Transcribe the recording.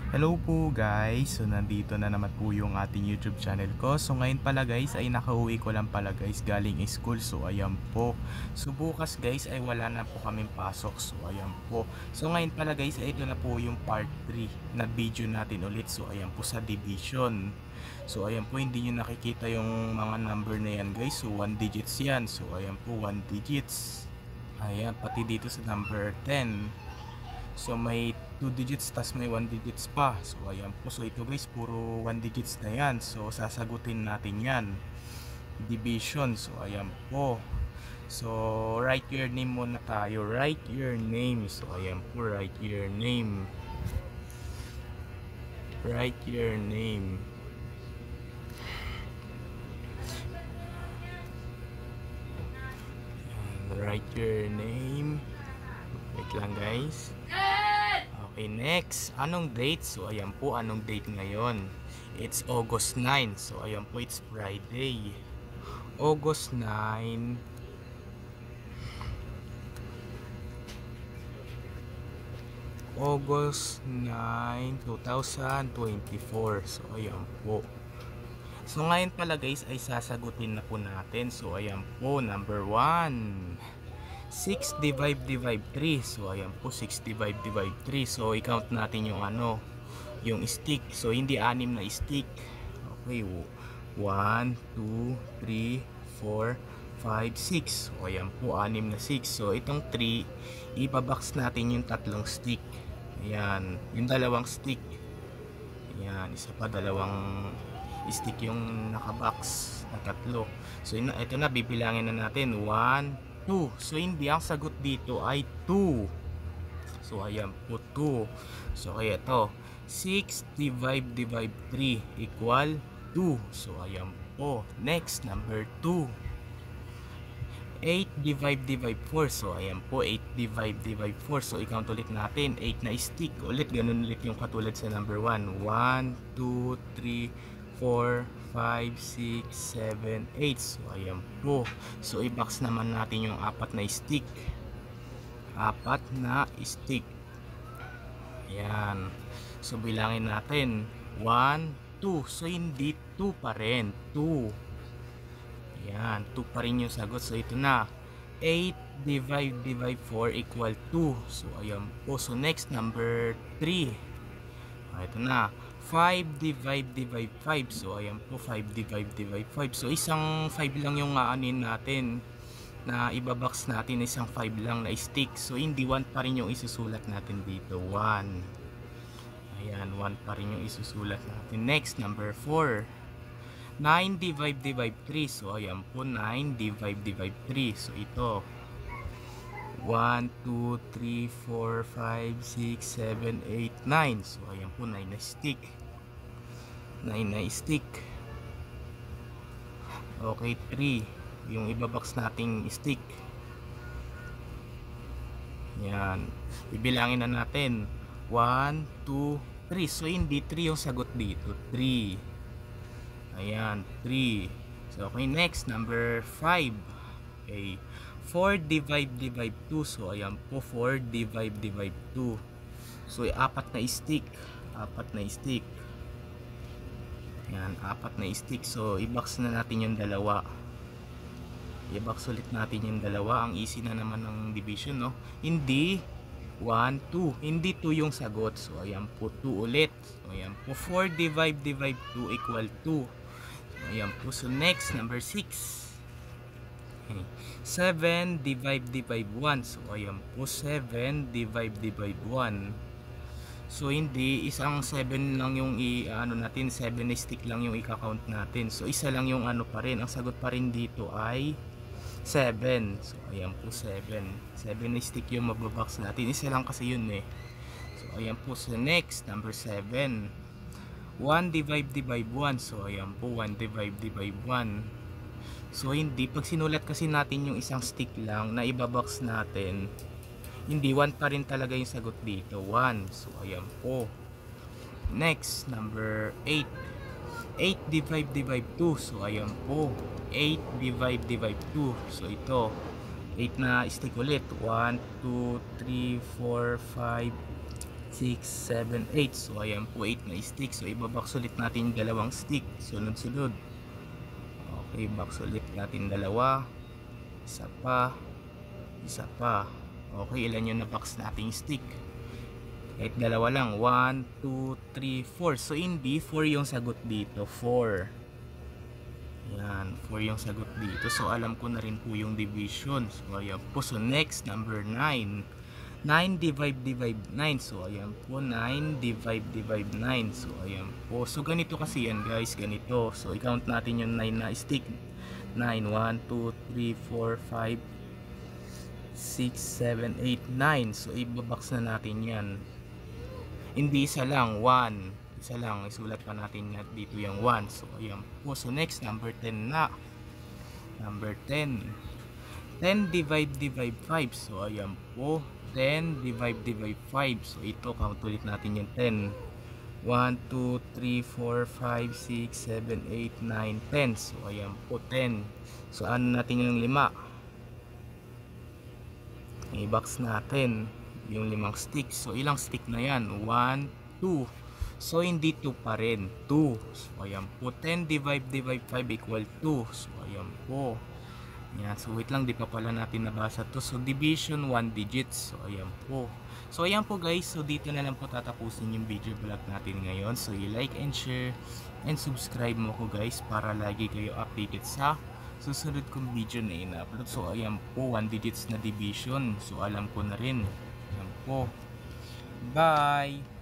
Hello po guys, so nandito na naman po yung ating YouTube channel ko. So ngayon pala guys ay nakauwi ko lang pala guys galing school. So ayan po. So bukas guys ay wala na po kaming pasok. So ayan po. So ngayon pala guys ay ito na po yung part 3 na video natin ulit. So ayan po sa division. So ayan po, hindi nyo nakikita yung mga number na yan guys. So 1 digits yan. So ayan po, 1 digits. Ayan, pati dito sa number 10. So may 2 digits tas may 1 digits pa. So ayan po. So ito guys, puro 1 digits na yan. So sasagutin natin yan. Division. So ayan po. So write your name muna tayo. Write your name. So ayan po, write your name. Write your name. Write your name. Wait lang guys. Okay, next. Anong date? So, ayan po. Anong date ngayon? It's August 9. So, ayan po. It's Friday. August 9. August 9, 2024. So, ayan po. So, ngayon pala guys ay sasagutin na po natin. So, ayan po. Number 1. 6 divide 3. So ayan po, 6 divide 3. So i-count natin yung yung stick. So hindi 6 na stick. Okay, 1 2 3 4 5 6. So ayan po, 6 na 6. So itong 3, ibabox natin yung tatlong stick. Ayan, yung dalawang stick. Ayan, isa pa, dalawang stick yung nakabox na tatlo. So ito na, bibilangin na natin. 1 2. So hindi, ang sagot dito ay 2. So ayan po, 2. So kaya ito 6 divide 3 equal 2. So ayan po. Next, number 2. 8 divide 4. So ayan po, 8 divide 4. So i-count ulit natin, 8 na stick. Ulit, ganun ulit yung katulad sa number 1. 1 2 3 4 5 6 7 8. So ayan po. So i-box naman natin yung 4 na stick. 4 na stick. Ayan. So bilangin natin 1 2. So hindi 2 pa rin, 2. Ayan, 2 pa rin yung sagot. So ito na, 8 divide 4 equal 2. So ayan po. So next, number 3. Ito na, 5 divide 5. So ayan po, 5 divide 5. So isang 5 lang yung aanin natin na ibabox natin, isang 5 lang na stick. So hindi 1 pa rin yung isusulat natin dito, 1. Ayan, 1 pa rin yung isusulat natin. Next, number 4. 9 divide 3. So ayan po, 9 divide 3. So ito, 1 2 3 4 5 6 7 8 9. So ayan po, 9 na stick. 9 na stick. Okay, 3 yung ibabox nating stick. Yan, bibilangin na natin, 1 2 3. So hindi 3 yung sagot dito, 3. Ayan, 3. So okay, next, number 5. Okay, 4 divide 2. So ayan po, 4 divide 2. So 4 na stick. 4 na stick. Yan, 4 na stick. So i-box na natin yung dalawa. I-box ulit natin yung dalawa. Ang easy na naman ng division, no? Hindi 1 2. Hindi 2 yung sagot. So ayan po, 2 ulit. So ayan po, 4 divide 2 equal 2. So ayan po. So next, number 6. Okay. 7 divide 1. So ayan po, 7 divide 1. So hindi isang 7 lang yung natin, 7 na stick lang yung i-count natin. So isa lang yung pa rin. Ang sagot pa rin dito ay 7. So ayan po, 7. 7 na stick yung mababox natin. Isa lang kasi yun eh. So ayan po. So next, number 7. 1 divide 1. So ayan po, 1 divide 1. So hindi, pag sinulat kasi natin yung isang stick lang na ibabox natin, hindi, 1 pa rin talaga yung sagot dito, 1. So ayan po. Next, number 8. 8 divide 2. So ayan po, 8 divide 2. So ito, 8 na stick ulit, 1 2 3 4 5 6, 7, 8. So ayan po 8 na stick. So ibabox ulit natin yung dalawang stick. Sunod-sunod. Okay, box ulit natin dalawa. Isa pa. Isa pa. Okay, ilan yung na-box nating stick? Kahit dalawa lang. 1, 2, 3, 4. So hindi 4 yung sagot dito. 4. Yan, 4 yung sagot dito. So alam ko na rin po yung division. So ayan po. So next, number 9. 9 divide 9. So ayan po, 9 divide 9. So ayan po. So ganito kasi yan guys, ganito. So i-count natin yung 9 na stick. 9, 1, 2, 3, 4, 5, 6, 7, 8, 9. So ibabox na natin yan. Hindi isa lang, 1. Isa lang, isulat pa natin nga dito yung 1. So ayan po. So next, number 10 na. Number 10. 10 divide 5. So ayan po, 10 divide 5. So ito, count ulit natin yung 10. 1, 2, 3, 4, 5, 6, 7, 8, 9, 10. So ayan po, 10. So ano natin yung 5? I-box natin yung 5 stick. So ilang stick na yan? 1, 2. So hindi 2 pa rin, 2. So ayan po, 10 divide 5 equal 2. So ayan po. Yan, so wait lang, di pa pala natin nabasa to. So division 1 digits. So ayan po. So ayan po guys, so dito na lang po tatapusin yung video vlog natin ngayon. So i-like and share and subscribe mo ko guys para lagi kayo updated sa susunod kong video na in-upload. So ayan po, 1 digits na division. So alam ko na rin. Ayan po. Bye!